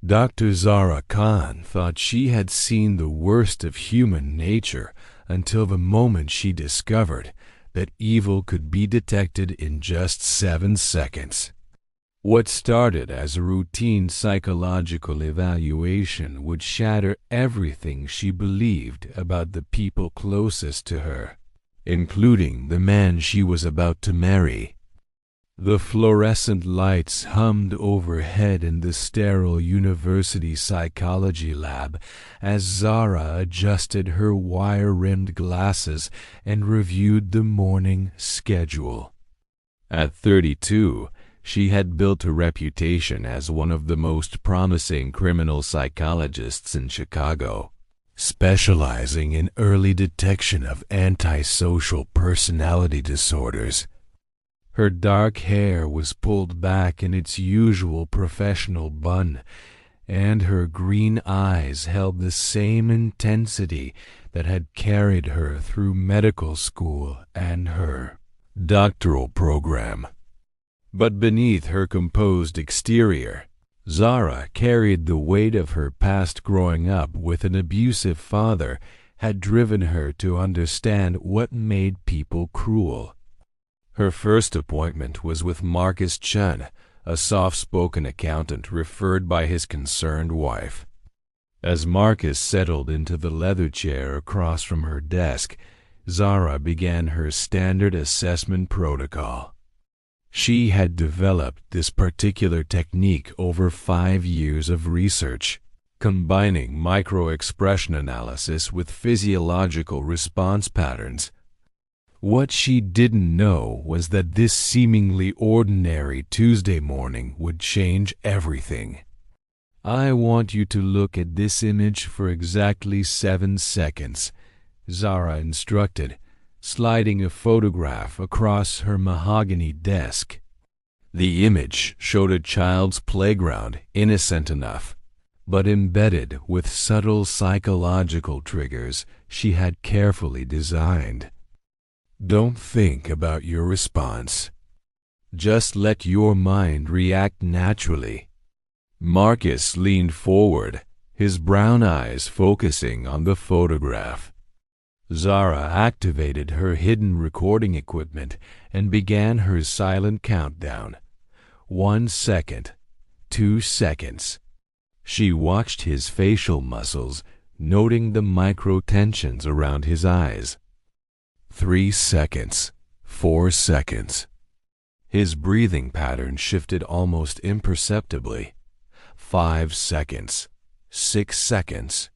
Dr. Zara Khan thought she had seen the worst of human nature until the moment she discovered that evil could be detected in just 7 seconds. What started as a routine psychological evaluation would shatter everything she believed about the people closest to her, including the man she was about to marry. The fluorescent lights hummed overhead in the sterile university psychology lab as Zara adjusted her wire-rimmed glasses and reviewed the morning schedule. At 32, she had built a reputation as one of the most promising criminal psychologists in Chicago, specializing in early detection of antisocial personality disorders. Her dark hair was pulled back in its usual professional bun, and her green eyes held the same intensity that had carried her through medical school and her doctoral program. But beneath her composed exterior, Zara carried the weight of her past. Growing up with an abusive father had driven her to understand what made people cruel. Her first appointment was with Marcus Chun, a soft-spoken accountant referred by his concerned wife. As Marcus settled into the leather chair across from her desk, Zara began her standard assessment protocol. She had developed this particular technique over 5 years of research, combining micro-expression analysis with physiological response patterns. What she didn't know was that this seemingly ordinary Tuesday morning would change everything. "I want you to look at this image for exactly 7 seconds, Zara instructed, sliding a photograph across her mahogany desk. The image showed a child's playground, innocent enough, but embedded with subtle psychological triggers she had carefully designed. Don't think about your response. Just let your mind react naturally." Marcus leaned forward, his brown eyes focusing on the photograph. Zara activated her hidden recording equipment and began her silent countdown. 1 second, 2 seconds. She watched his facial muscles, noting the micro-tensions around his eyes. 3 seconds, 4 seconds. His breathing pattern shifted almost imperceptibly. 5 seconds, 6 seconds.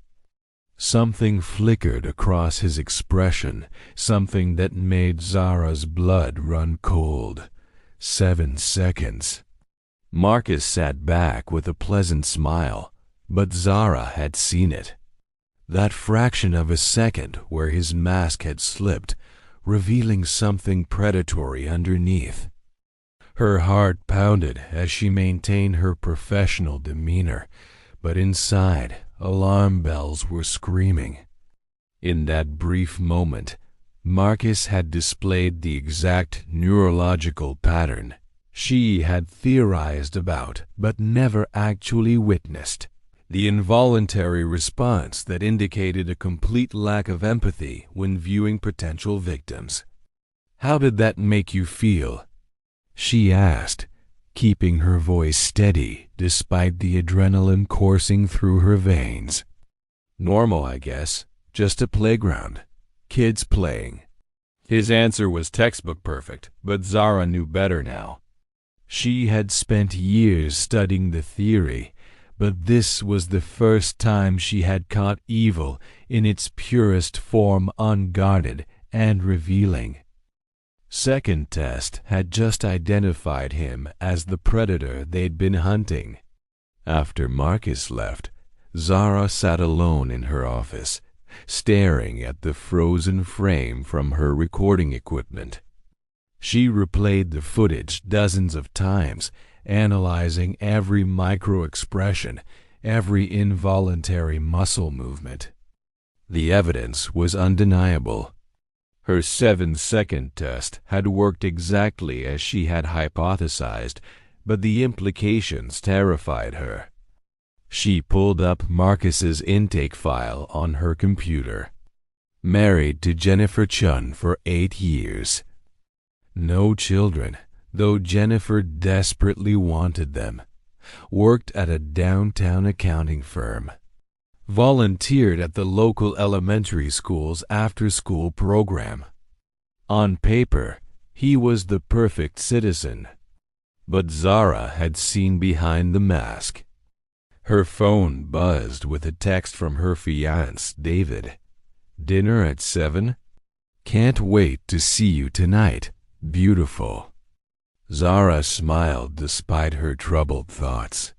Something flickered across his expression, something that made Zara's blood run cold. 7 seconds. Marcus sat back with a pleasant smile, but Zara had seen it. That fraction of a second where his mask had slipped, revealing something predatory underneath. Her heart pounded as she maintained her professional demeanor, but inside, alarm bells were screaming. In that brief moment, Marcus had displayed the exact neurological pattern she had theorized about but never actually witnessed. The involuntary response that indicated a complete lack of empathy when viewing potential victims. "How did that make you feel?" she asked, keeping her voice steady despite the adrenaline coursing through her veins. "Normal, I guess. Just a playground. Kids playing." His answer was textbook perfect, but Zara knew better now. She had spent years studying the theory, but this was the first time she had caught evil in its purest form, unguarded and revealing. Second Test had just identified him as the predator they'd been hunting. After Marcus left, Zara sat alone in her office, staring at the frozen frame from her recording equipment. She replayed the footage dozens of times, analyzing every micro-expression, every involuntary muscle movement. The evidence was undeniable. Her 7-second test had worked exactly as she had hypothesized, but the implications terrified her. She pulled up Marcus's intake file on her computer. Married to Jennifer Chun for 8 years. No children, though Jennifer desperately wanted them. Worked at a downtown accounting firm. Volunteered at the local elementary school's after-school program. On paper, he was the perfect citizen. But Zara had seen behind the mask. Her phone buzzed with a text from her fiancé, David. Dinner at 7? Can't wait to see you tonight, beautiful. Zara smiled despite her troubled thoughts.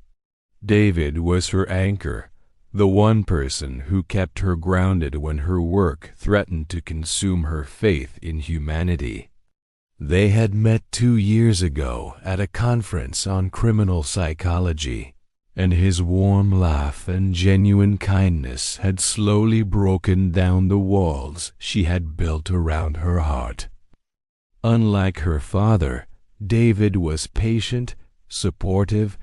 David was her anchor, the one person who kept her grounded when her work threatened to consume her faith in humanity. They had met 2 years ago at a conference on criminal psychology, and his warm laugh and genuine kindness had slowly broken down the walls she had built around her heart. Unlike her father, David was patient, supportive,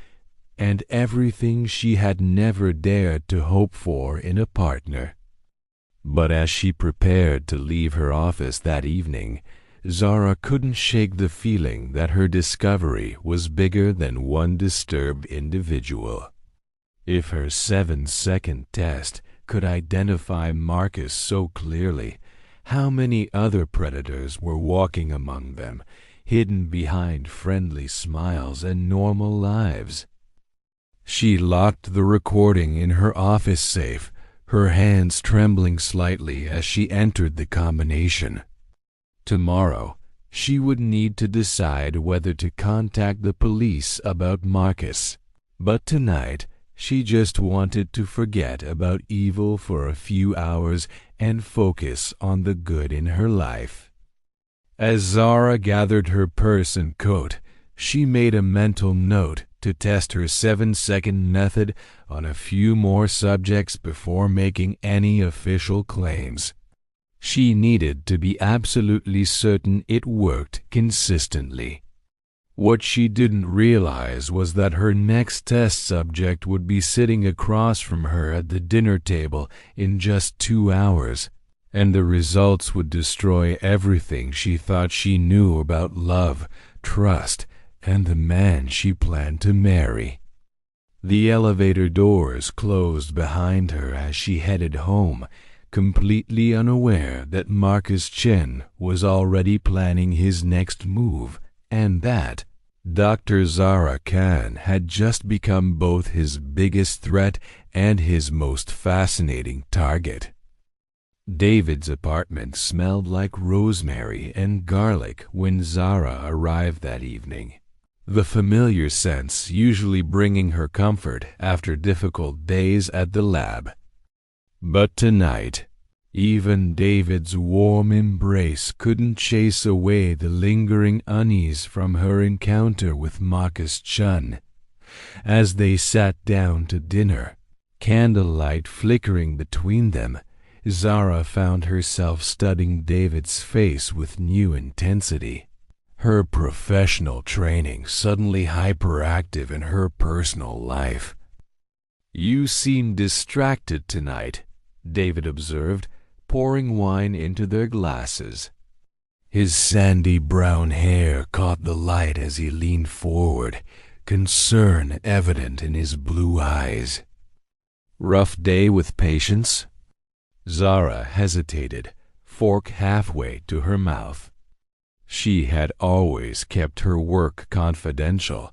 and everything she had never dared to hope for in a partner. But as she prepared to leave her office that evening, Zara couldn't shake the feeling that her discovery was bigger than one disturbed individual. If her 7-second test could identify Marcus so clearly, how many other predators were walking among them, hidden behind friendly smiles and normal lives? She locked the recording in her office safe, her hands trembling slightly as she entered the combination. Tomorrow, she would need to decide whether to contact the police about Marcus. But tonight, she just wanted to forget about evil for a few hours and focus on the good in her life. As Zara gathered her purse and coat, she made a mental note to test her 7-second method on a few more subjects before making any official claims. She needed to be absolutely certain it worked consistently. What she didn't realize was that her next test subject would be sitting across from her at the dinner table in just 2 hours, and the results would destroy everything she thought she knew about love, trust, and the man she planned to marry. The elevator doors closed behind her as she headed home, completely unaware that Marcus Chen was already planning his next move, and that Dr. Zara Khan had just become both his biggest threat and his most fascinating target. David's apartment smelled like rosemary and garlic when Zara arrived that evening, the familiar scents usually bringing her comfort after difficult days at the lab. But tonight, even David's warm embrace couldn't chase away the lingering unease from her encounter with Marcus Chun. As they sat down to dinner, candlelight flickering between them, Zara found herself studying David's face with new intensity. Her professional training suddenly hyperactive in her personal life. "You seem distracted tonight," David observed, pouring wine into their glasses. His sandy brown hair caught the light as he leaned forward, concern evident in his blue eyes. "Rough day with patients?" Zara hesitated, fork halfway to her mouth. She had always kept her work confidential,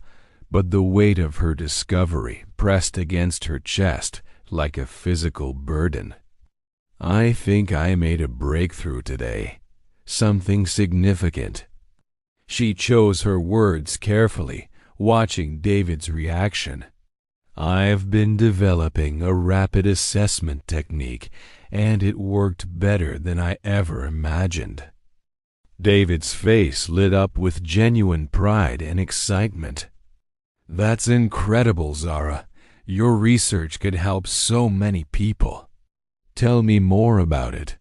but the weight of her discovery pressed against her chest like a physical burden. "I think I made a breakthrough today. Something significant." She chose her words carefully, watching David's reaction. "I've been developing a rapid assessment technique, and it worked better than I ever imagined." David's face lit up with genuine pride and excitement. "That's incredible, Zara. Your research could help so many people. Tell me more about it."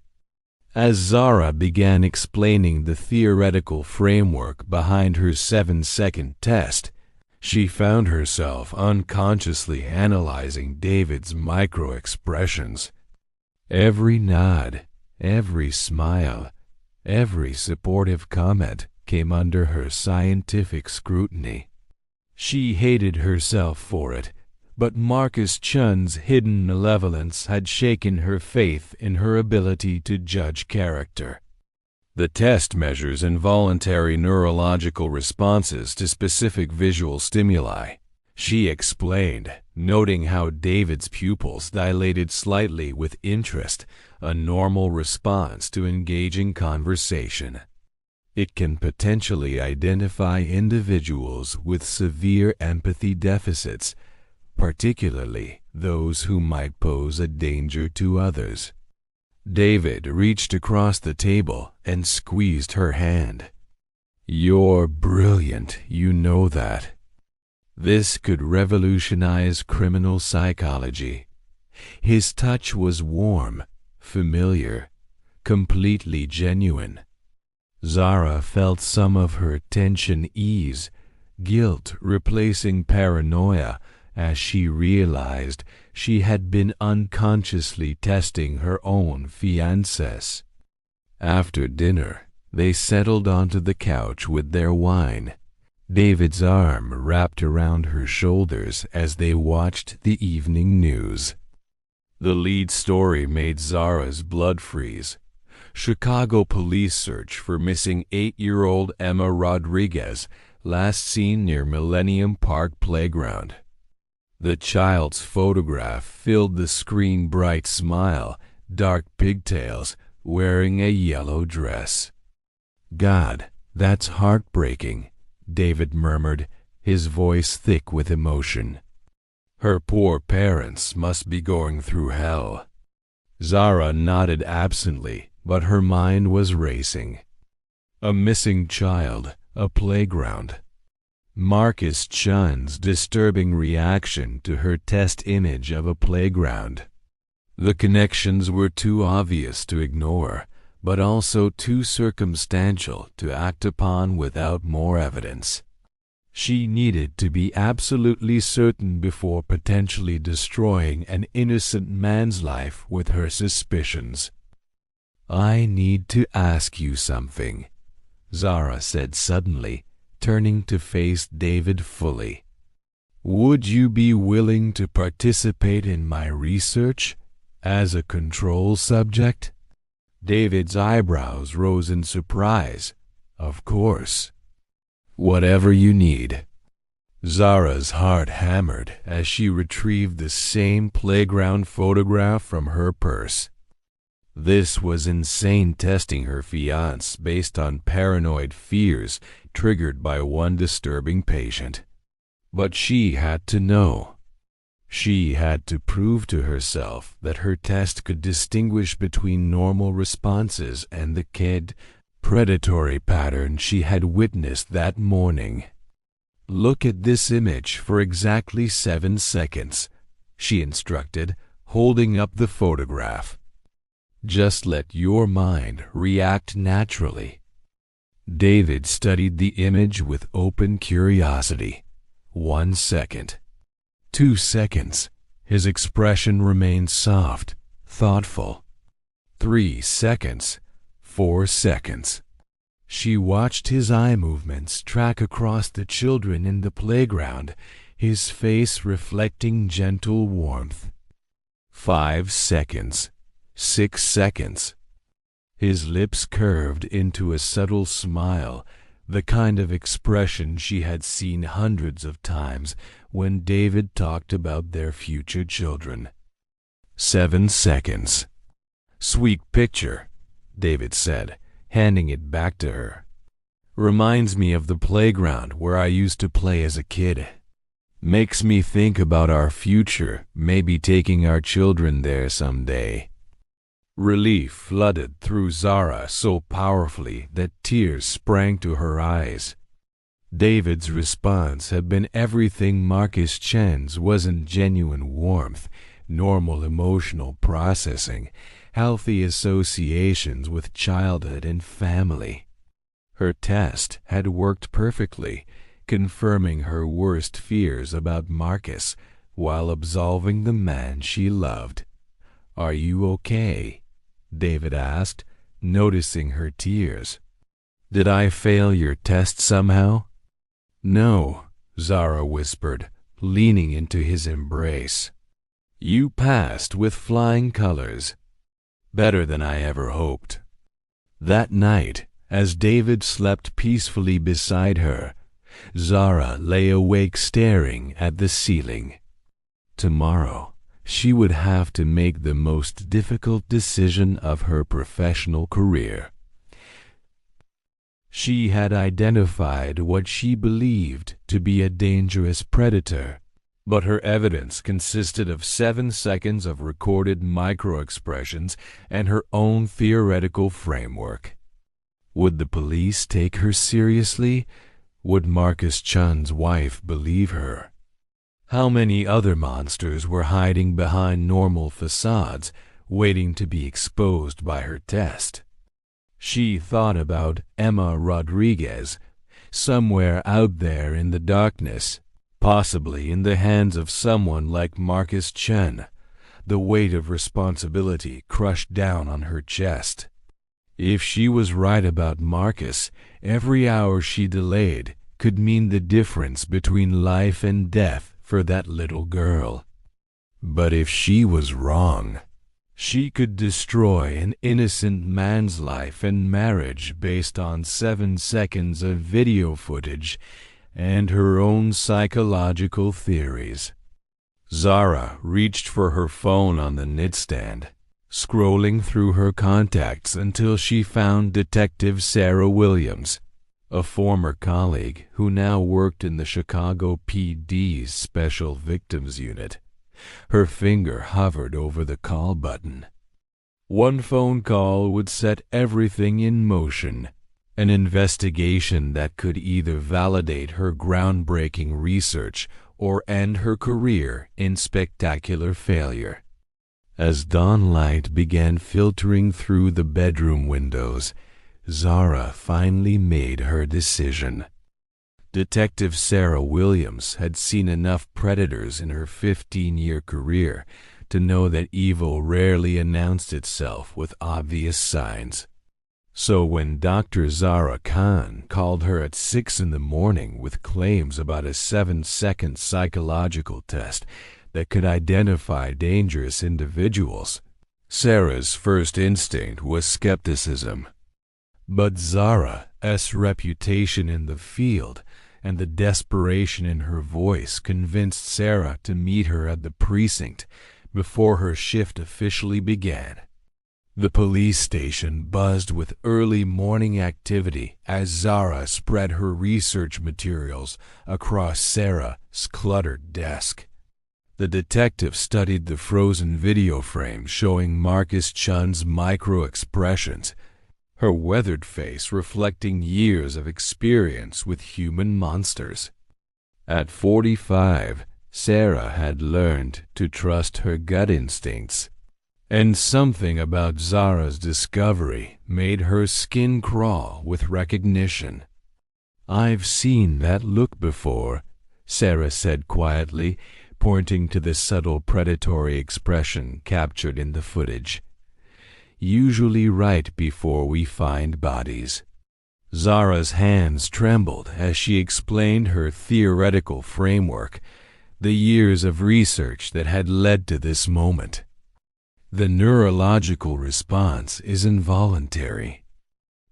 As Zara began explaining the theoretical framework behind her 7-second test, She found herself unconsciously analyzing David's micro-expressions. Every nod, every smile, every supportive comment came under her scientific scrutiny. She hated herself for it, but Marcus Chun's hidden malevolence had shaken her faith in her ability to judge character. The test measures involuntary neurological responses to specific visual stimuli, she explained, noting how David's pupils dilated slightly with interest, a normal response to engaging conversation. It can potentially identify individuals with severe empathy deficits, particularly those who might pose a danger to others. David reached across the table and squeezed her hand. "You're brilliant, you know that. This could revolutionize criminal psychology." His touch was warm, familiar, completely genuine. Zara felt some of her tension ease, guilt replacing paranoia, as she realized she had been unconsciously testing her own fiancés. After dinner, they settled onto the couch with their wine. David's arm wrapped around her shoulders as they watched the evening news. The lead story made Zara's blood freeze. Chicago police search for missing 8-year-old Emma Rodriguez, last seen near Millennium Park Playground. The child's photograph filled the screen. Bright smile, dark pigtails, wearing a yellow dress. "God, that's heartbreaking," David murmured, his voice thick with emotion. "Her poor parents must be going through hell." Zara nodded absently, but her mind was racing. A missing child, a playground. Marcus Chun's disturbing reaction to her test image of a playground. The connections were too obvious to ignore, but also too circumstantial to act upon without more evidence. She needed to be absolutely certain before potentially destroying an innocent man's life with her suspicions. "I need to ask you something," Zara said suddenly, turning to face David fully. "Would you be willing to participate in my research as a control subject?" David's eyebrows rose in surprise. "Of course. Whatever you need." Zara's heart hammered as she retrieved the same playground photograph from her purse. This was insane, testing her fiancé based on paranoid fears triggered by one disturbing patient. But she had to know. She had to prove to herself that her test could distinguish between normal responses and the kid predatory pattern she had witnessed that morning. "Look at this image for exactly 7 seconds, she instructed, holding up the photograph. "Just let your mind react naturally." David studied the image with open curiosity. 1 second. 2 seconds. His expression remained soft, thoughtful. 3 seconds. 4 seconds. She watched his eye movements track across the children in the playground, his face reflecting gentle warmth. 5 seconds. 6 seconds. His lips curved into a subtle smile, the kind of expression she had seen hundreds of times when David talked about their future children. 7 seconds. "Sweet picture," David said, handing it back to her. "Reminds me of the playground where I used to play as a kid. Makes me think about our future, maybe taking our children there someday." Relief flooded through Zara so powerfully that tears sprang to her eyes. David's response had been everything Marcus Chen's wasn't: genuine warmth, normal emotional processing, healthy associations with childhood and family. Her test had worked perfectly, confirming her worst fears about Marcus while absolving the man she loved. "Are you okay?" David asked, noticing her tears. "Did I fail your test somehow?" "No," Zara whispered, leaning into his embrace. "You passed with flying colors. Better than I ever hoped." That night, as David slept peacefully beside her, Zara lay awake staring at the ceiling. Tomorrow, she would have to make the most difficult decision of her professional career. She had identified what she believed to be a dangerous predator, but her evidence consisted of 7 seconds of recorded microexpressions and her own theoretical framework. Would the police take her seriously? Would Marcus Chun's wife believe her? How many other monsters were hiding behind normal facades, waiting to be exposed by her test? She thought about Emma Rodriguez, somewhere out there in the darkness, possibly in the hands of someone like Marcus Chun. The weight of responsibility crushed down on her chest. If she was right about Marcus, every hour she delayed could mean the difference between life and death for that little girl. But if she was wrong, she could destroy an innocent man's life and marriage based on 7 seconds of video footage and her own psychological theories. Zara reached for her phone on the nightstand, scrolling through her contacts until she found Detective Sarah Williams, a former colleague who now worked in the Chicago PD's Special Victims Unit. Her finger hovered over the call button. One phone call would set everything in motion, an investigation that could either validate her groundbreaking research or end her career in spectacular failure. As dawnlight began filtering through the bedroom windows, Zara finally made her decision. Detective Sarah Williams had seen enough predators in her 15-year career to know that evil rarely announced itself with obvious signs. So when Dr. Zara Khan called her at 6 in the morning with claims about a 7-second psychological test that could identify dangerous individuals, Sarah's first instinct was skepticism. But Zara's reputation in the field and the desperation in her voice convinced Sarah to meet her at the precinct before her shift officially began. The police station buzzed with early morning activity as Zara spread her research materials across Sarah's cluttered desk. The detective studied the frozen video frame showing Marcus Chun's micro-expressions, her weathered face reflecting years of experience with human monsters. At 45, Sarah had learned to trust her gut instincts, and something about Zara's discovery made her skin crawl with recognition. "I've seen that look before," Sarah said quietly, pointing to the subtle predatory expression captured in the footage. "Usually right before we find bodies." Zara's hands trembled as she explained her theoretical framework, the years of research that had led to this moment. The neurological response is involuntary.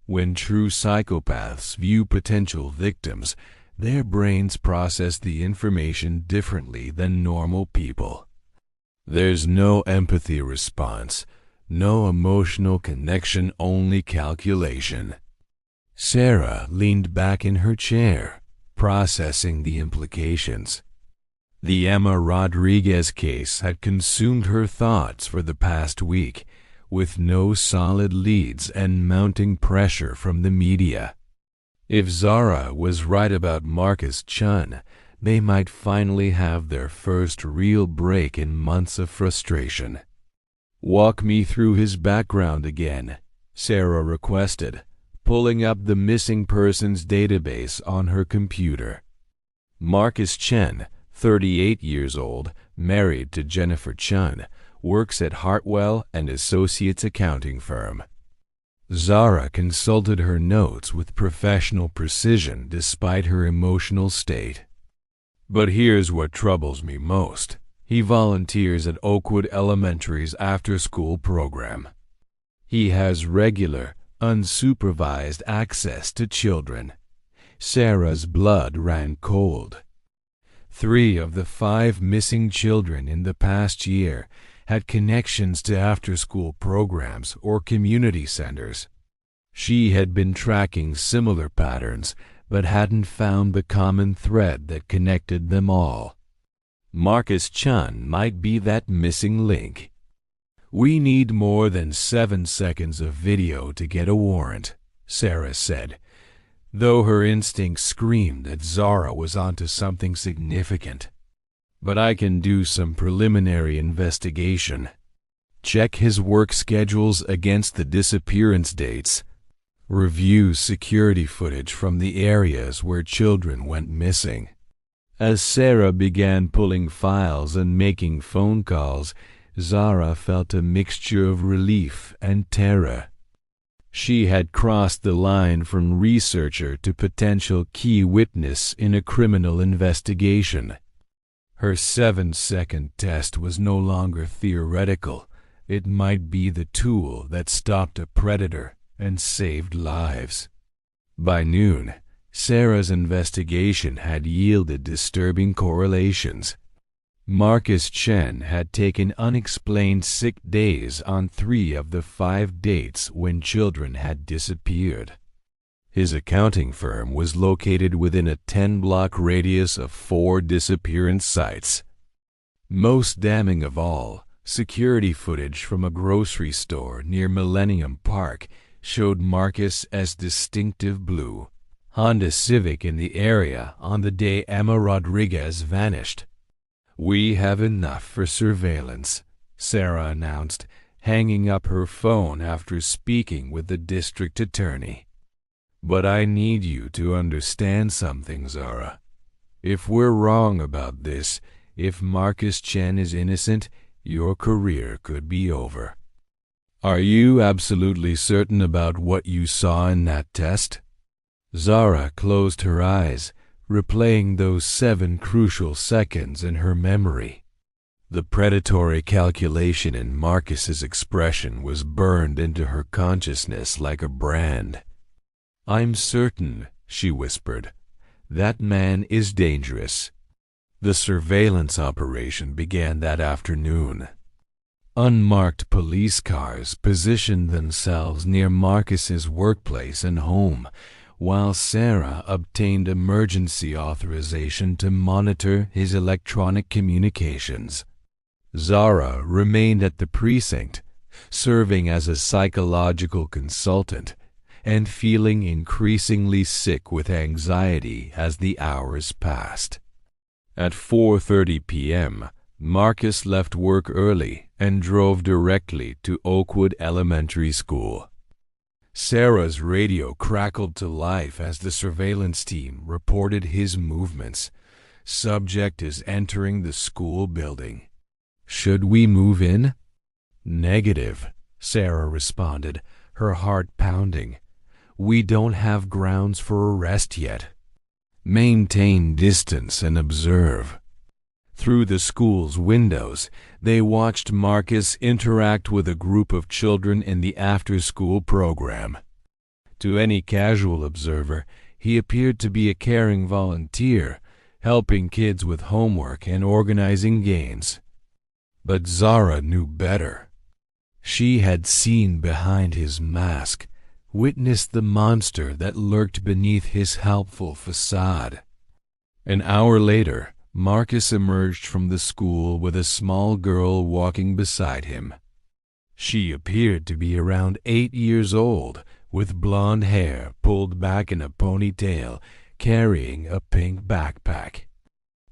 When true psychopaths view potential victims, their brains process the information differently than normal people. There's no empathy response, no emotional connection, only calculation. Sarah leaned back in her chair, processing the implications. The Emma Rodriguez case had consumed her thoughts for the past week, with no solid leads and mounting pressure from the media. If Zara was right about Marcus Chun, they might finally have their first real break in months of frustration. "Walk me through his background again," Sarah requested, pulling up the missing persons database on her computer. Marcus Chen, 38 years old, married to Jennifer Chun, works at Hartwell and Associates accounting firm. Zara consulted her notes with professional precision despite her emotional state. But here's what troubles me most. He volunteers at Oakwood Elementary's after-school program. He has regular, unsupervised access to children. Sarah's blood ran cold. 3 of the 5 missing children in the past year had connections to after-school programs or community centers. She had been tracking similar patterns, but hadn't found the common thread that connected them all. Marcus Chun might be that missing link. "We need more than 7 seconds of video to get a warrant," Sarah said, though her instincts screamed that Zara was onto something significant. "But I can do some preliminary investigation. Check his work schedules against the disappearance dates. Review security footage from the areas where children went missing." As Sarah began pulling files and making phone calls, Zara felt a mixture of relief and terror. She had crossed the line from researcher to potential key witness in a criminal investigation. Her 7-second test was no longer theoretical. It might be the tool that stopped a predator and saved lives. By noon, Sarah's investigation had yielded disturbing correlations. Marcus Chen had taken unexplained sick days on 3 of the 5 dates when children had disappeared. His accounting firm was located within a 10-block radius of 4 disappearance sites. Most damning of all, security footage from a grocery store near Millennium Park showed Marcus as distinctive blue Honda Civic in the area on the day Emma Rodriguez vanished. "We have enough for surveillance," Sarah announced, hanging up her phone after speaking with the district attorney. "But I need you to understand something, Zara. If we're wrong about this, if Marcus Chen is innocent, your career could be over." "Are you absolutely certain about what you saw in that test?" Zara closed her eyes, replaying those 7 crucial seconds in her memory. The predatory calculation in Marcus's expression was burned into her consciousness like a brand. "I'm certain," she whispered. "That man is dangerous." The surveillance operation began that afternoon. Unmarked police cars positioned themselves near Marcus's workplace and home, while Sarah obtained emergency authorization to monitor his electronic communications. Zara remained at the precinct, serving as a psychological consultant, and feeling increasingly sick with anxiety as the hours passed. At 4:30 p.m., Marcus left work early and drove directly to Oakwood Elementary School. Sarah's radio crackled to life as the surveillance team reported his movements. "Subject is entering the school building. Should we move in?" "Negative," Sarah responded, her heart pounding. "We don't have grounds for arrest yet. Maintain distance and observe." Through the school's windows, they watched Marcus interact with a group of children in the after-school program. To any casual observer, he appeared to be a caring volunteer, helping kids with homework and organizing games. But Zara knew better. She had seen behind his mask, witnessed the monster that lurked beneath his helpful facade. An hour later, Marcus emerged from the school with a small girl walking beside him. She appeared to be around 8 years old, with blonde hair pulled back in a ponytail, carrying a pink backpack.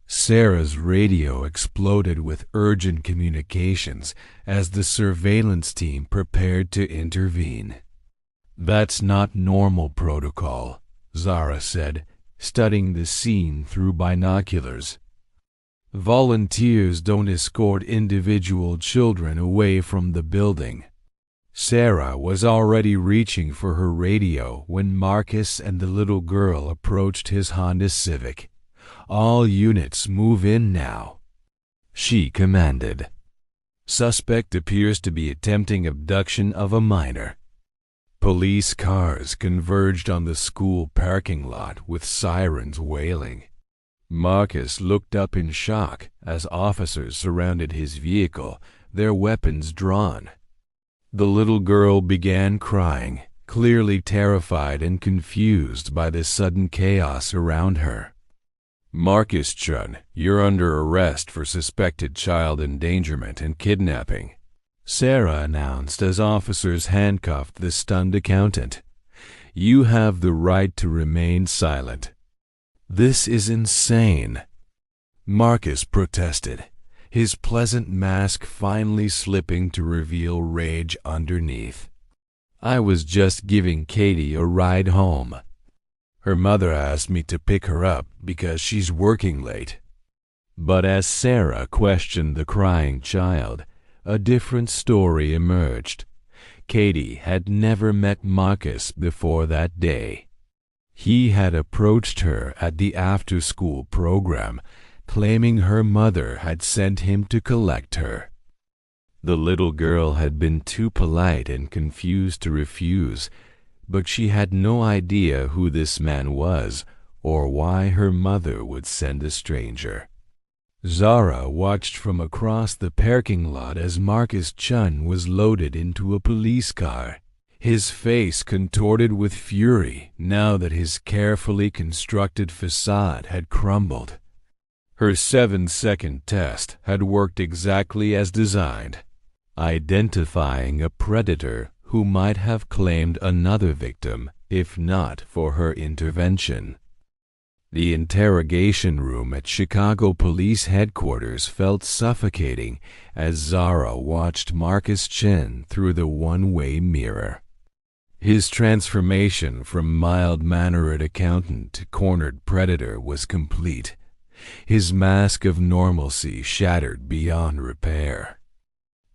Sarah's radio exploded with urgent communications as the surveillance team prepared to intervene. "That's not normal protocol," Zara said, studying the scene through binoculars. Volunteers don't escort individual children away from the building. Sarah was already reaching for her radio when Marcus and the little girl approached his Honda Civic. "All units move in now," she commanded. "Suspect appears to be attempting abduction of a minor." Police cars converged on the school parking lot with sirens wailing. Marcus looked up in shock as officers surrounded his vehicle, their weapons drawn. The little girl began crying, clearly terrified and confused by the sudden chaos around her. "Marcus Chun, you're under arrest for suspected child endangerment and kidnapping," Sarah announced as officers handcuffed the stunned accountant. "You have the right to remain silent." "This is insane," Marcus protested, his pleasant mask finally slipping to reveal rage underneath. "I was just giving Katie a ride home. Her mother asked me to pick her up because she's working late." But as Sarah questioned the crying child, a different story emerged. Katie had never met Marcus before that day. He had approached her at the after-school program, claiming her mother had sent him to collect her. The little girl had been too polite and confused to refuse, but she had no idea who this man was or why her mother would send a stranger. Zara watched from across the parking lot as Marcus Chun was loaded into a police car, his face contorted with fury now that his carefully constructed facade had crumbled. Her 7-second test had worked exactly as designed, identifying a predator who might have claimed another victim if not for her intervention. The interrogation room at Chicago Police Headquarters felt suffocating as Zara watched Marcus Chun through the one-way mirror. His transformation from mild-mannered accountant to cornered predator was complete, his mask of normalcy shattered beyond repair.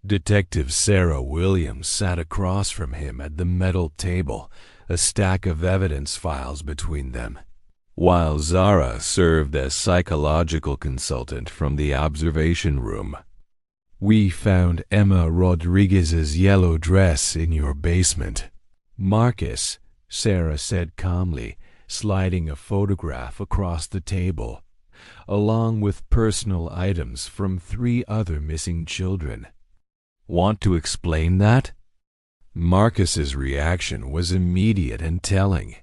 Detective Sarah Williams sat across from him at the metal table, a stack of evidence files between them, while Zara served as psychological consultant from the observation room. "We found Emma Rodriguez's yellow dress in your basement, Marcus," Sarah said calmly, sliding a photograph across the table, along with personal items from 3 other missing children. "Want to explain that?" Marcus's reaction was immediate and telling.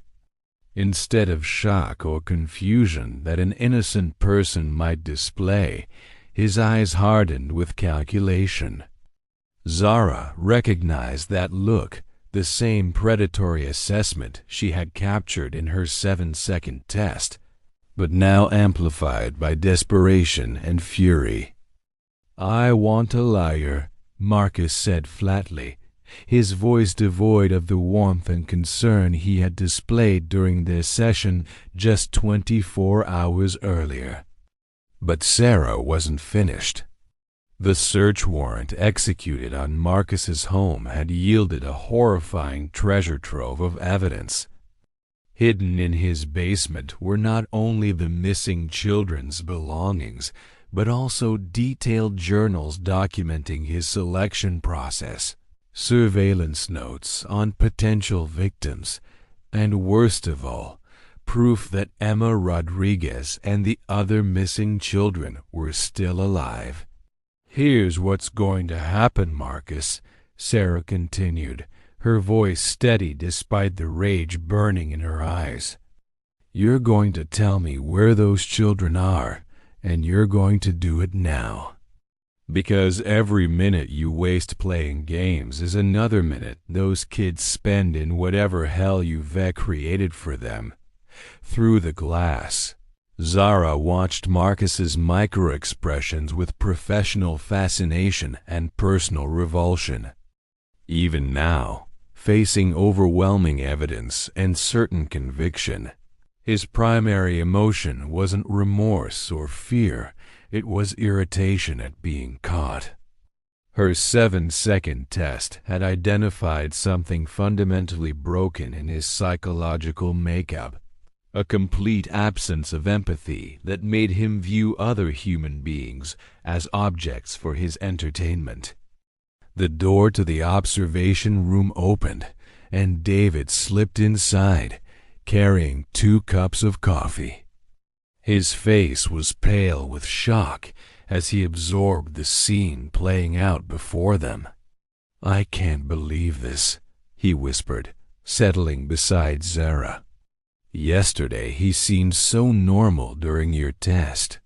Instead of shock or confusion that an innocent person might display, his eyes hardened with calculation. Zara recognized that look, the same predatory assessment she had captured in her 7-second test, but now amplified by desperation and fury. "I want a liar," Marcus said flatly, his voice devoid of the warmth and concern he had displayed during their session just 24 hours earlier. But Sarah wasn't finished. The search warrant executed on Marcus's home had yielded a horrifying treasure trove of evidence. Hidden in his basement were not only the missing children's belongings, but also detailed journals documenting his selection process, surveillance notes on potential victims, and worst of all, proof that Emma Rodriguez and the other missing children were still alive. "Here's what's going to happen, Marcus," Sarah continued, her voice steady despite the rage burning in her eyes. "You're going to tell me where those children are, and you're going to do it now. Because every minute you waste playing games is another minute those kids spend in whatever hell you've created for them." Through the glass, Zara watched Marcus's micro-expressions with professional fascination and personal revulsion. Even now, facing overwhelming evidence and certain conviction, His primary emotion wasn't remorse or fear, it was irritation at being caught. Her 7-second test had identified something fundamentally broken in his psychological makeup, a complete absence of empathy that made him view other human beings as objects for his entertainment. The door to the observation room opened, and David slipped inside, carrying 2 cups of coffee. His face was pale with shock as he absorbed the scene playing out before them. "I can't believe this," he whispered, settling beside Zara. "Yesterday he seemed so normal during your test."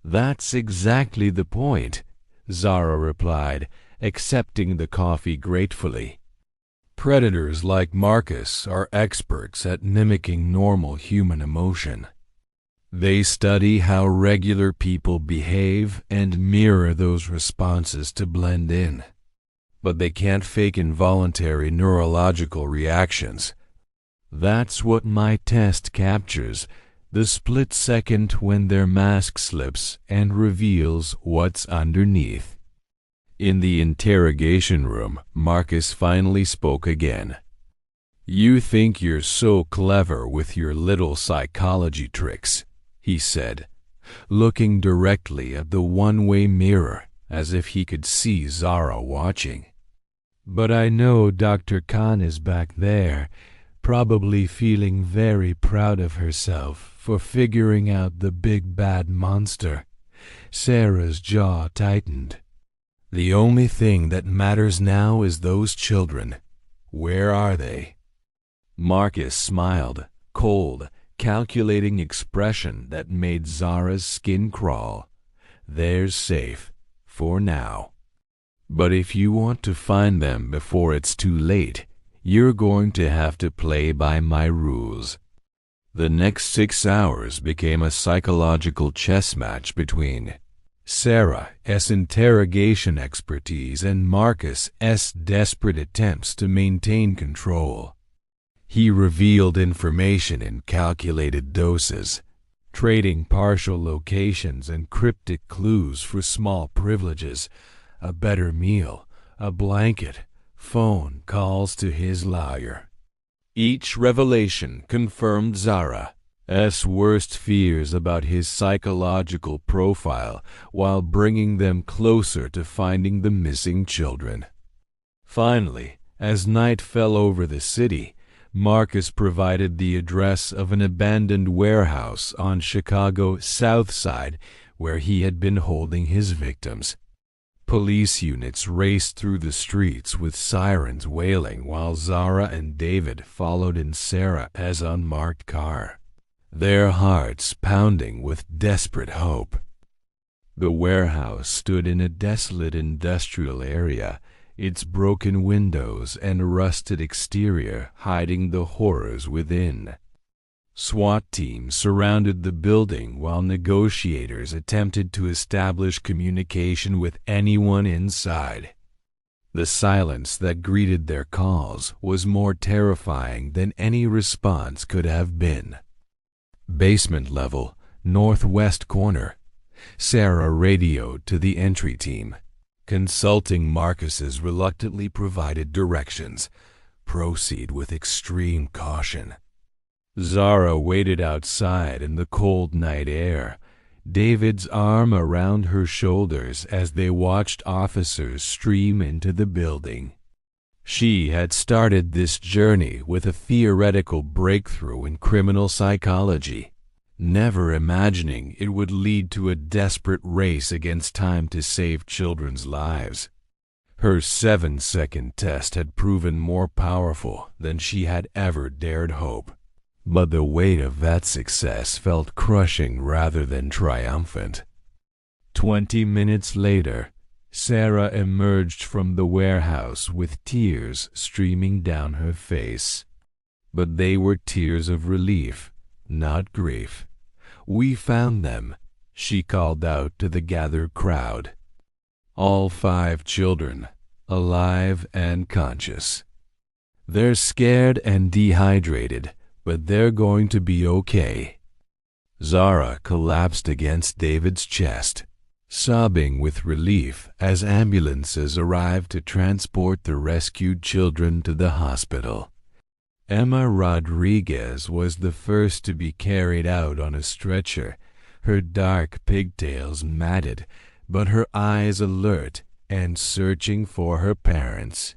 "That's exactly the point," Zara replied, accepting the coffee gratefully. "Predators like Marcus are experts at mimicking normal human emotion. They study how regular people behave and mirror those responses to blend in. But they can't fake involuntary neurological reactions. That's what my test captures, the split second when their mask slips and reveals what's underneath." In the interrogation room, Marcus finally spoke again. "You think you're so clever with your little psychology tricks," he said, looking directly at the one-way mirror as if he could see Zara watching. "But I know Dr. Khan is back there, probably feeling very proud of herself for figuring out the big bad monster." Sarah's jaw tightened. "The only thing that matters now is those children. Where are they?" Marcus smiled, cold, calculating expression that made Zara's skin crawl. "They're safe, for now. But if you want to find them before it's too late, you're going to have to play by my rules." The next 6 hours became a psychological chess match between Sarah's interrogation expertise and Marcus's desperate attempts to maintain control. He revealed information in calculated doses, trading partial locations and cryptic clues for small privileges, a better meal, a blanket, phone calls to his lawyer. Each revelation confirmed Zara's worst fears about his psychological profile while bringing them closer to finding the missing children. Finally, as night fell over the city, Marcus provided the address of an abandoned warehouse on Chicago's South Side where he had been holding his victims. Police units raced through the streets with sirens wailing while Zara and David followed in Sarah's unmarked car, their hearts pounding with desperate hope. The warehouse stood in a desolate industrial area, its broken windows and rusted exterior hiding the horrors within. SWAT teams surrounded the building while negotiators attempted to establish communication with anyone inside. The silence that greeted their calls was more terrifying than any response could have been. "Basement level, northwest corner," Sarah radioed to the entry team, consulting Marcus's reluctantly provided directions. "Proceed with extreme caution." Zara waited outside in the cold night air, David's arm around her shoulders as they watched officers stream into the building. She had started this journey with a theoretical breakthrough in criminal psychology, never imagining it would lead to a desperate race against time to save children's lives. Her 7-second test had proven more powerful than she had ever dared hope. But the weight of that success felt crushing rather than triumphant. 20 minutes later, Sarah emerged from the warehouse with tears streaming down her face. But they were tears of relief, not grief. "We found them," she called out to the gathered crowd. "All 5 children, alive and conscious. They're scared and dehydrated, but they're going to be okay." Zara collapsed against David's chest, sobbing with relief as ambulances arrived to transport the rescued children to the hospital. Emma Rodriguez was the first to be carried out on a stretcher, her dark pigtails matted, but her eyes alert and searching for her parents.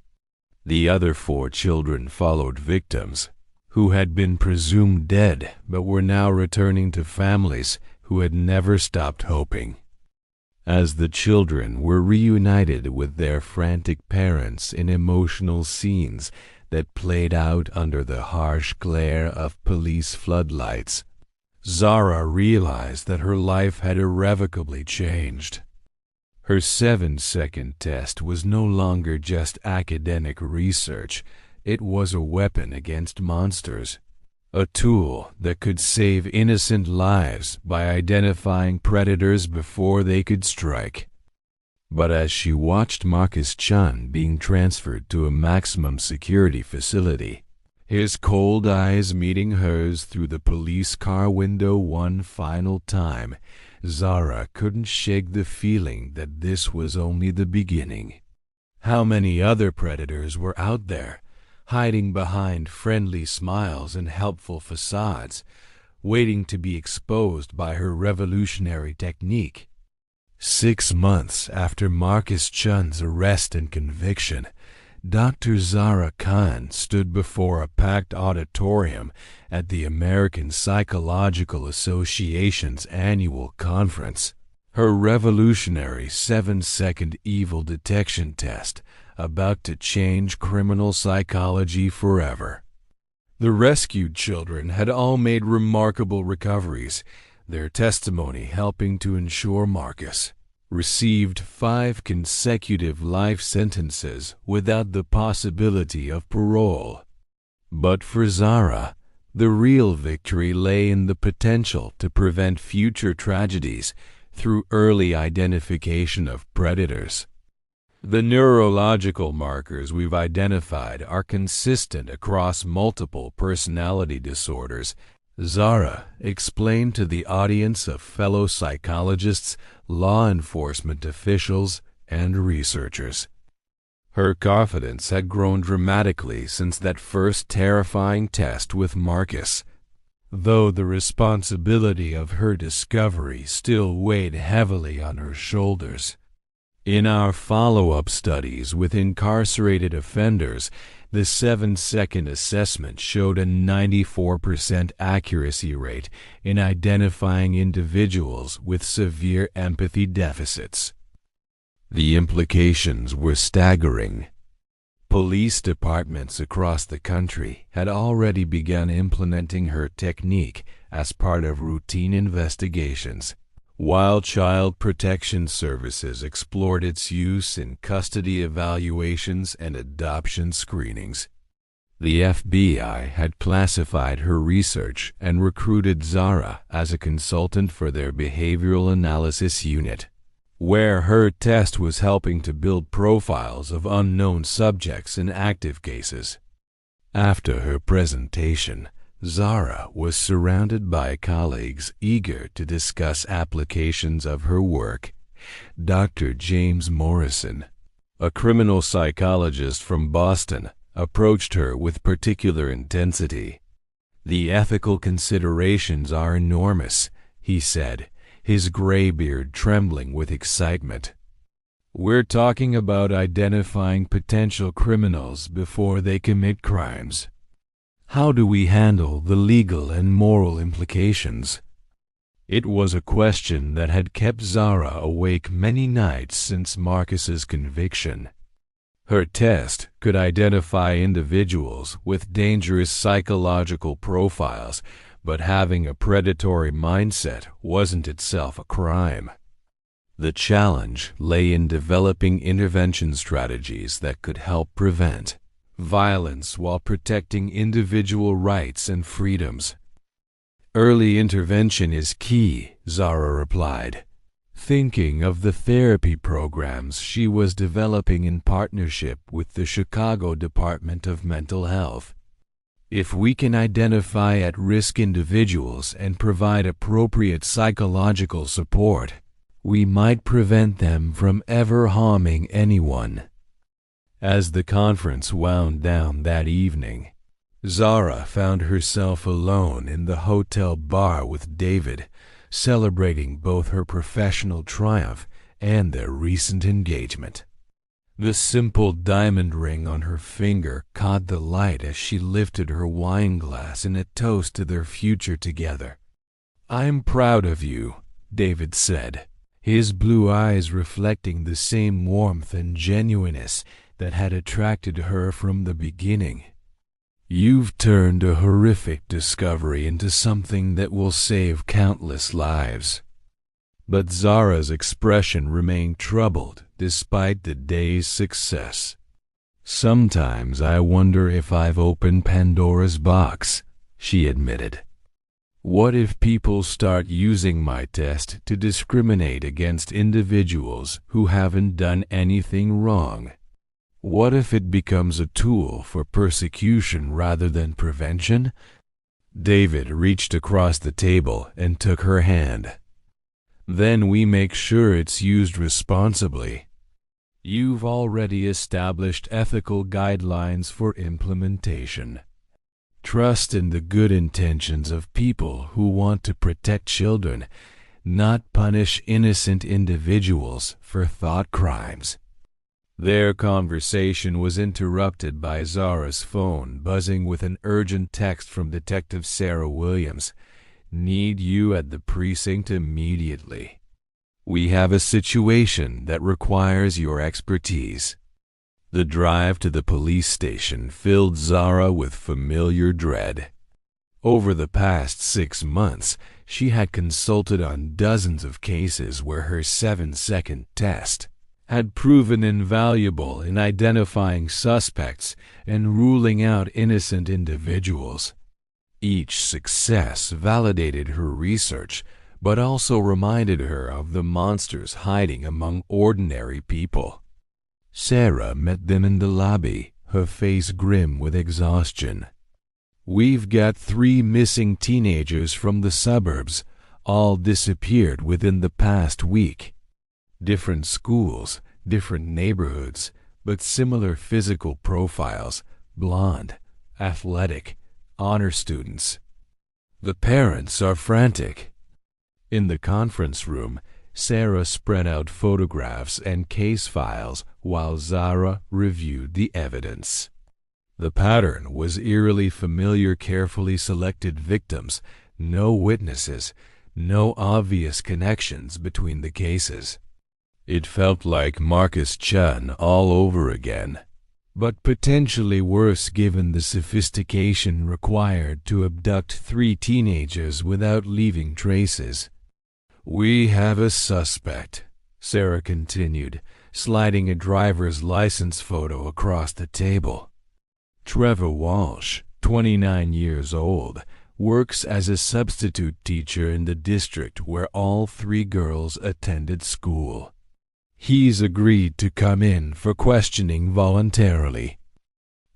The other 4 children followed victims, who had been presumed dead but were now returning to families who had never stopped hoping. As the children were reunited with their frantic parents in emotional scenes that played out under the harsh glare of police floodlights, Zara realized that her life had irrevocably changed. Her 7-second test was no longer just academic research. It was a weapon against monsters, a tool that could save innocent lives by identifying predators before they could strike. But as she watched Marcus Chun being transferred to a maximum security facility, his cold eyes meeting hers through the police car window one final time, Zara couldn't shake the feeling that this was only the beginning. How many other predators were out there, hiding behind friendly smiles and helpful facades, waiting to be exposed by her revolutionary technique? 6 months after Marcus Chun's arrest and conviction, Dr. Zara Khan stood before a packed auditorium at the American Psychological Association's annual conference. Her revolutionary 7-second evil detection test about to change criminal psychology forever. The rescued children had all made remarkable recoveries, their testimony helping to ensure Marcus received 5 consecutive life sentences without the possibility of parole. But for Zara, the real victory lay in the potential to prevent future tragedies through early identification of predators. The neurological markers we've identified are consistent across multiple personality disorders, Zara explained to the audience of fellow psychologists, law enforcement officials, and researchers. Her confidence had grown dramatically since that first terrifying test with Marcus, though the responsibility of her discovery still weighed heavily on her shoulders. In our follow-up studies with incarcerated offenders, the 7-second assessment showed a 94% accuracy rate in identifying individuals with severe empathy deficits. The implications were staggering. Police departments across the country had already begun implementing her technique as part of routine investigations, while Child Protection Services explored its use in custody evaluations and adoption screenings. The FBI had classified her research and recruited Zara as a consultant for their behavioral analysis unit, where her test was helping to build profiles of unknown subjects in active cases. After her presentation, Zara was surrounded by colleagues eager to discuss applications of her work. Dr. James Morrison, a criminal psychologist from Boston, approached her with particular intensity. "The ethical considerations are enormous," he said, his gray beard trembling with excitement. "We're talking about identifying potential criminals before they commit crimes. How do we handle the legal and moral implications?" It was a question that had kept Zara awake many nights since Marcus's conviction. Her test could identify individuals with dangerous psychological profiles, but having a predatory mindset wasn't itself a crime. The challenge lay in developing intervention strategies that could help prevent violence while protecting individual rights and freedoms. "Early intervention is key," Zara replied, thinking of the therapy programs she was developing in partnership with the Chicago Department of Mental Health. If we can identify at-risk individuals and provide appropriate psychological support, we might prevent them from ever harming anyone. As the conference wound down that evening, Zara found herself alone in the hotel bar with David, celebrating both her professional triumph and their recent engagement. The simple diamond ring on her finger caught the light as she lifted her wine glass in a toast to their future together. "I'm proud of you," David said, his blue eyes reflecting the same warmth and genuineness that had attracted her from the beginning. "You've turned a horrific discovery into something that will save countless lives." But Zara's expression remained troubled despite the day's success. "Sometimes I wonder if I've opened Pandora's box," she admitted. "What if people start using my test to discriminate against individuals who haven't done anything wrong? What if it becomes a tool for persecution rather than prevention?" David reached across the table and took her hand. "Then we make sure it's used responsibly. You've already established ethical guidelines for implementation. Trust in the good intentions of people who want to protect children, not punish innocent individuals for thought crimes." Their conversation was interrupted by Zara's phone buzzing with an urgent text from Detective Sarah Williams. "Need you at the precinct immediately. We have a situation that requires your expertise." The drive to the police station filled Zara with familiar dread. Over the past 6 months, she had consulted on dozens of cases where her 7-second test had proven invaluable in identifying suspects and ruling out innocent individuals. Each success validated her research, but also reminded her of the monsters hiding among ordinary people. Sarah met them in the lobby, her face grim with exhaustion. "We've got 3 missing teenagers from the suburbs. All disappeared within the past week. Different schools, different neighborhoods, but similar physical profiles: blonde, athletic, honor students. The parents are frantic." In the conference room, Sarah spread out photographs and case files while Zara reviewed the evidence. The pattern was eerily familiar: carefully selected victims, no witnesses, no obvious connections between the cases. It felt like Marcus Chun all over again, but potentially worse given the sophistication required to abduct 3 teenagers without leaving traces. "We have a suspect," Sarah continued, sliding a driver's license photo across the table. "Trevor Walsh, 29 years old, works as a substitute teacher in the district where all 3 girls attended school. He's agreed to come in for questioning voluntarily."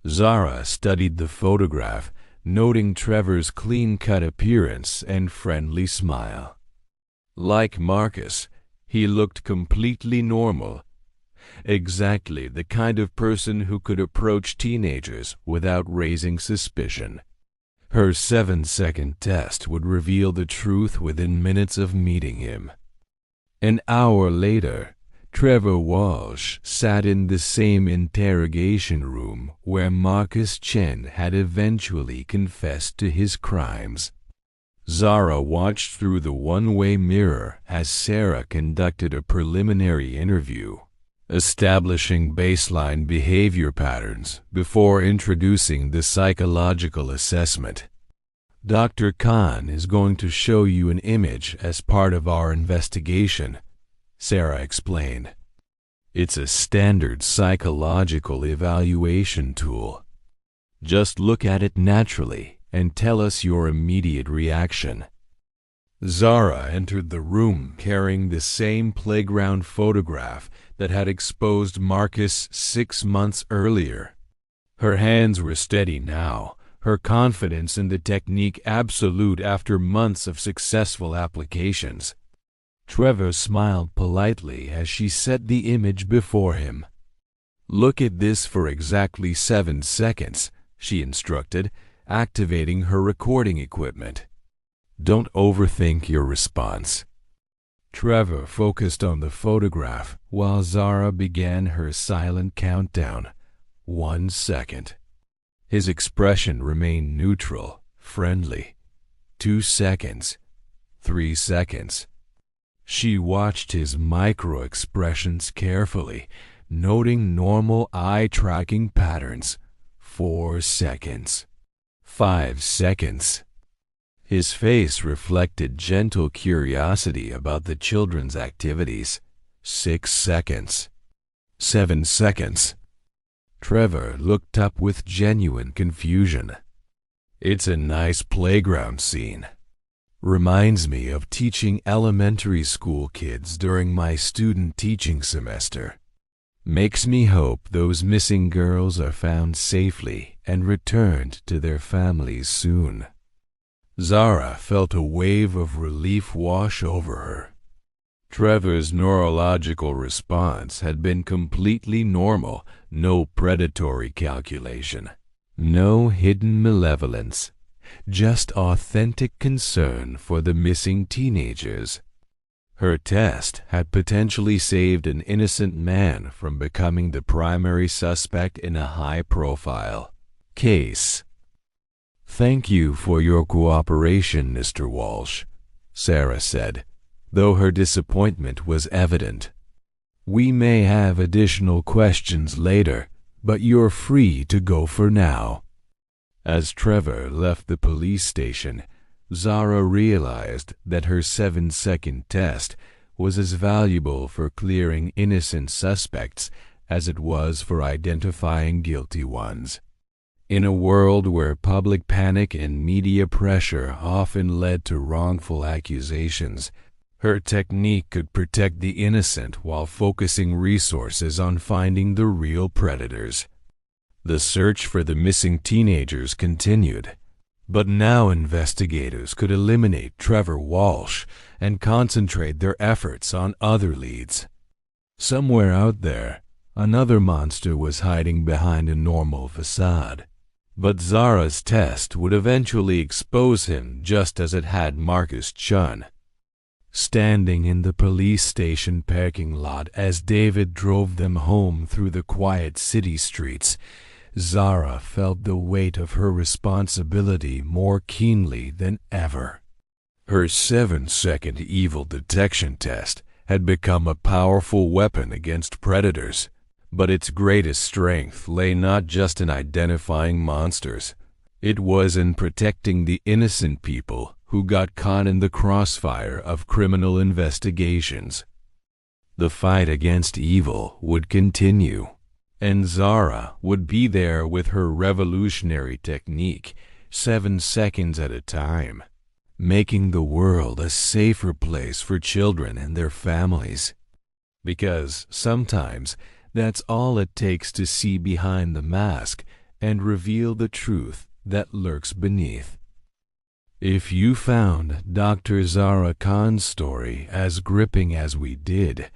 Zara studied the photograph, noting Trevor's clean-cut appearance and friendly smile. Like Marcus, he looked completely normal. Exactly the kind of person who could approach teenagers without raising suspicion. Her 7-second test would reveal the truth within minutes of meeting him. An hour later, Trevor Walsh sat in the same interrogation room where Marcus Chen had eventually confessed to his crimes. Zara watched through the one-way mirror as Sarah conducted a preliminary interview, establishing baseline behavior patterns before introducing the psychological assessment. "Dr. Khan is going to show you an image as part of our investigation," Sarah explained. "It's a standard psychological evaluation tool. Just look at it naturally and tell us your immediate reaction." Zara entered the room carrying the same playground photograph that had exposed Marcus 6 months earlier. Her hands were steady now, her confidence in the technique absolute after months of successful applications. Trevor smiled politely as she set the image before him. "Look at this for exactly 7 seconds," she instructed, activating her recording equipment. "Don't overthink your response." Trevor focused on the photograph while Zara began her silent countdown. 1 second. His expression remained neutral, friendly. 2 seconds. 3 seconds. She watched his micro-expressions carefully, noting normal eye-tracking patterns. 4 seconds. 5 seconds. His face reflected gentle curiosity about the children's activities. 6 seconds. 7 seconds. Trevor looked up with genuine confusion. "It's a nice playground scene. Reminds me of teaching elementary school kids during my student teaching semester. Makes me hope those missing girls are found safely and returned to their families soon." Zara felt a wave of relief wash over her. Trevor's neurological response had been completely normal, no predatory calculation, no hidden malevolence, just authentic concern for the missing teenagers. Her test had potentially saved an innocent man from becoming the primary suspect in a high-profile case. "Thank you for your cooperation, Mr. Walsh," Sarah said, though her disappointment was evident. "We may have additional questions later, but you're free to go for now." As Trevor left the police station, Zara realized that her 7-second test was as valuable for clearing innocent suspects as it was for identifying guilty ones. In a world where public panic and media pressure often led to wrongful accusations, her technique could protect the innocent while focusing resources on finding the real predators. The search for the missing teenagers continued, but now investigators could eliminate Trevor Walsh and concentrate their efforts on other leads. Somewhere out there, another monster was hiding behind a normal facade. But Zara's test would eventually expose him just as it had Marcus Chun. Standing in the police station parking lot as David drove them home through the quiet city streets, Zara felt the weight of her responsibility more keenly than ever. Her 7-second evil detection test had become a powerful weapon against predators, but its greatest strength lay not just in identifying monsters. It was in protecting the innocent people who got caught in the crossfire of criminal investigations. The fight against evil would continue, and Zara would be there with her revolutionary technique, 7 seconds at a time, making the world a safer place for children and their families. Because sometimes that's all it takes to see behind the mask and reveal the truth that lurks beneath. If you found Dr. Zara Khan's story as gripping as we did,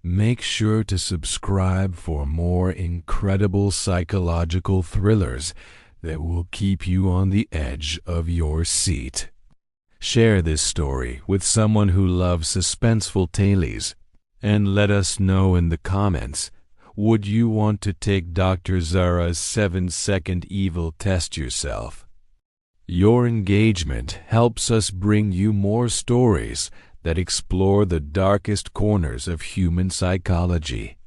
make sure to subscribe for more incredible psychological thrillers that will keep you on the edge of your seat. Share this story with someone who loves suspenseful tales, and let us know in the comments, would you want to take Dr. Zara's 7-second evil test yourself? Your engagement helps us bring you more stories that explore the darkest corners of human psychology.